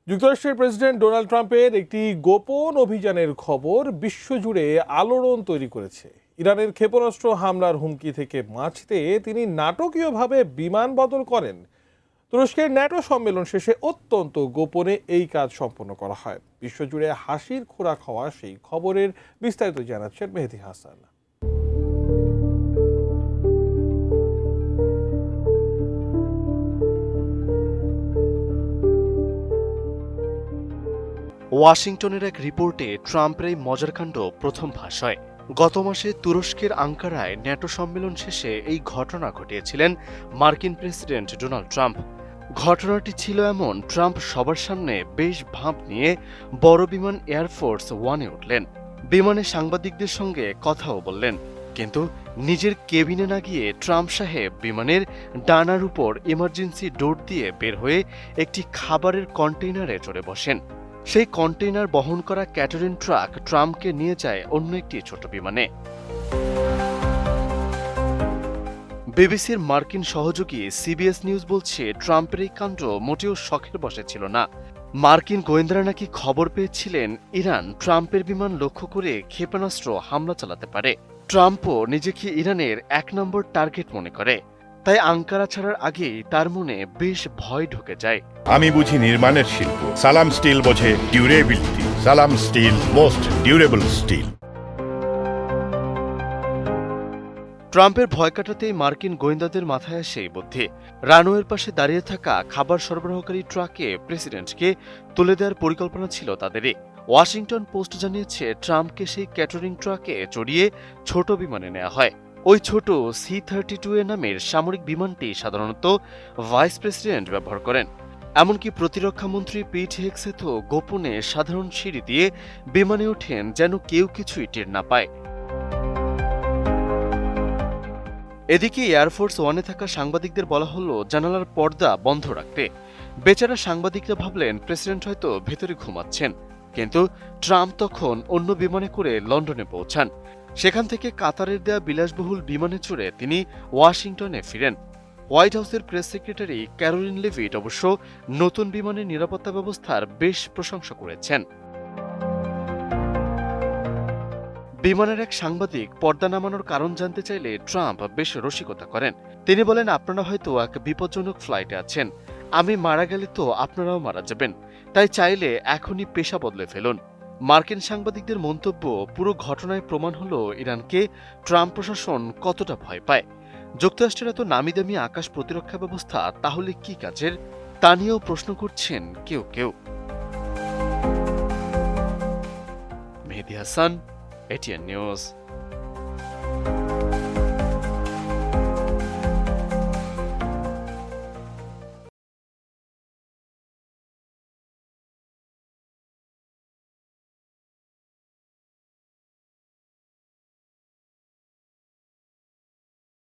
যুক্তরাষ্ট্রের president Donald ট্রাম্পের একটি গোপন অভিযানের খবর বিশ্বজুড়ে আলোড়ন তৈরি করেছে। ইরানের ক্ষেপণাস্ত্র হামলার হুমকি থেকে বাঁচতে তিনি নাটকীয়ভাবে বিমান বদল করেন। তুরস্কের ন্যাটো সম্মেলন শেষে অত্যন্ত গোপনে এই কাজ সম্পন্ন করা হয়। বিশ্বজুড়ে হাসির খোরাক হওয়া সেই খবরের বিস্তারিত জানাচ্ছেন মেহেদী হাসান। ওয়াশিংটনের এক রিপোর্টে ট্রাম্পের এই মজার কাণ্ড প্রথম ফাঁস হয়। গত মাসে তুরস্কের আঙ্কারায় ন্যাটো সম্মেলন শেষে এই ঘটনা ঘটিয়েছিলেন মার্কিন প্রেসিডেন্ট ডোনাল্ড ট্রাম্প। ঘটনাটি ছিল এমন, ট্রাম্প সবার সামনে বেশ ভাব নিয়ে বড় বিমান এয়ারফোর্স ওয়ানে উঠলেন। বিমানে সাংবাদিকদের সঙ্গে কথাও বললেন, কিন্তু নিজের কেবিনে না গিয়ে ট্রাম্প সাহেব বিমানের ডানার উপর ইমার্জেন্সি ডোর দিয়ে বের হয়ে একটি খাবারের কন্টেইনারে চড়ে বসেন। সেই কন্টেইনার বহন করা ক্যাটারিং ট্রাক ট্রাম্পকে নিয়ে যায় অন্য একটি ছোট বিমানে। বিবিসির মার্কিন সহযোগী সিবিএস নিউজ বলছে, ট্রাম্পের এই কাণ্ড মোটেও শখের বশে ছিল না। মার্কিন গোয়েন্দারা নাকি খবর পেয়েছিলেন ইরান ট্রাম্পের বিমান লক্ষ্য করে ক্ষেপণাস্ত্র হামলা চালাতে পারে। ট্রাম্পও নিজেকে ইরানের ১ নম্বর টার্গেট মনে করে। তাই আঙ্কারা ছাড়ার আগেই তার মনে বেশ ভয় ঢুকে যায়। আমি বুঝি নির্মাণের শিল্প, সালাম স্টিল বোঝে ডিউরেবিলিটি। সালাম স্টিল, মোস্ট ডিউরেবল স্টিল। ট্রাম্পের ভয় কাটাতেই মার্কিন গোয়েন্দাদের মাথায় আসে এই বুদ্ধি। রানওয়ের পাশে দাঁড়িয়ে থাকা খাবার সরবরাহকারী ট্রাকে প্রেসিডেন্টকে তুলে দেওয়ার পরিকল্পনা ছিল তাদেরই। ওয়াশিংটন পোস্ট জানিয়েছে, ট্রাম্পকে সেই ক্যাটারিং ট্রাকে চড়িয়ে ছোট বিমানে নেওয়া হয়। ওই ছোট C-32 নামের সামরিক বিমানটি সাধারণত ভাইস প্রেসিডেন্ট ব্যবহার করেন। এমনকি প্রতিরক্ষা মন্ত্রী পিট হেগসেথও গোপনে সাধারণ সিঁড়ি দিয়ে বিমানে ওঠেন, যেন কেউ কিছুই টের না পায়। এদিকে এয়ারফোর্স ওয়ানে থাকা সাংবাদিকদের বলা হলো জানালার পর্দা বন্ধ রাখতে। বেচারা সাংবাদিকরা ভাবলেন প্রেসিডেন্ট হয়তো ভেতরে ঘুমাচ্ছেন। কিন্তু ট্রাম্প তখন অন্য বিমানে করে লন্ডনে পৌঁছান। সেখান থেকে কাতারের দেয়া বিলাসবহুল বিমানে চড়ে তিনি ওয়াশিংটনে ফিরেন। হোয়াইট হাউসের প্রেস সেক্রেটারি ক্যারোলিন লেভিট অবশ্য নতুন বিমানের নিরাপত্তা ব্যবস্থার বেশ প্রশংসা করেছেন। বিমানের এক সাংবাদিক পর্দা নামানোর কারণ জানতে চাইলে ট্রাম্প বেশ রসিকতা করেন। তিনি বলেন, আপনারা হয়তো এক বিপজ্জনক ফ্লাইটে আছেন, আমি মারা গেলে তো আপনারাও মারা যাবেন, তাই চাইলে এখনই পেশা বদলে ফেলুন। মার্কিন সাংবাদিকদের মন্তব্য পুরো ঘটনায় প্রমাণ হলো ইরানকে ট্রাম্প প্রশাসন কতটা ভয় পায়। যুক্তরাষ্ট্রের এত নামিদামি আকাশ প্রতিরক্ষা ব্যবস্থা তাহলে কি কাজের, তা নিয়েও প্রশ্ন করছেন কেউ কেউ। মেহেদী হাসান, ATN নিউজ।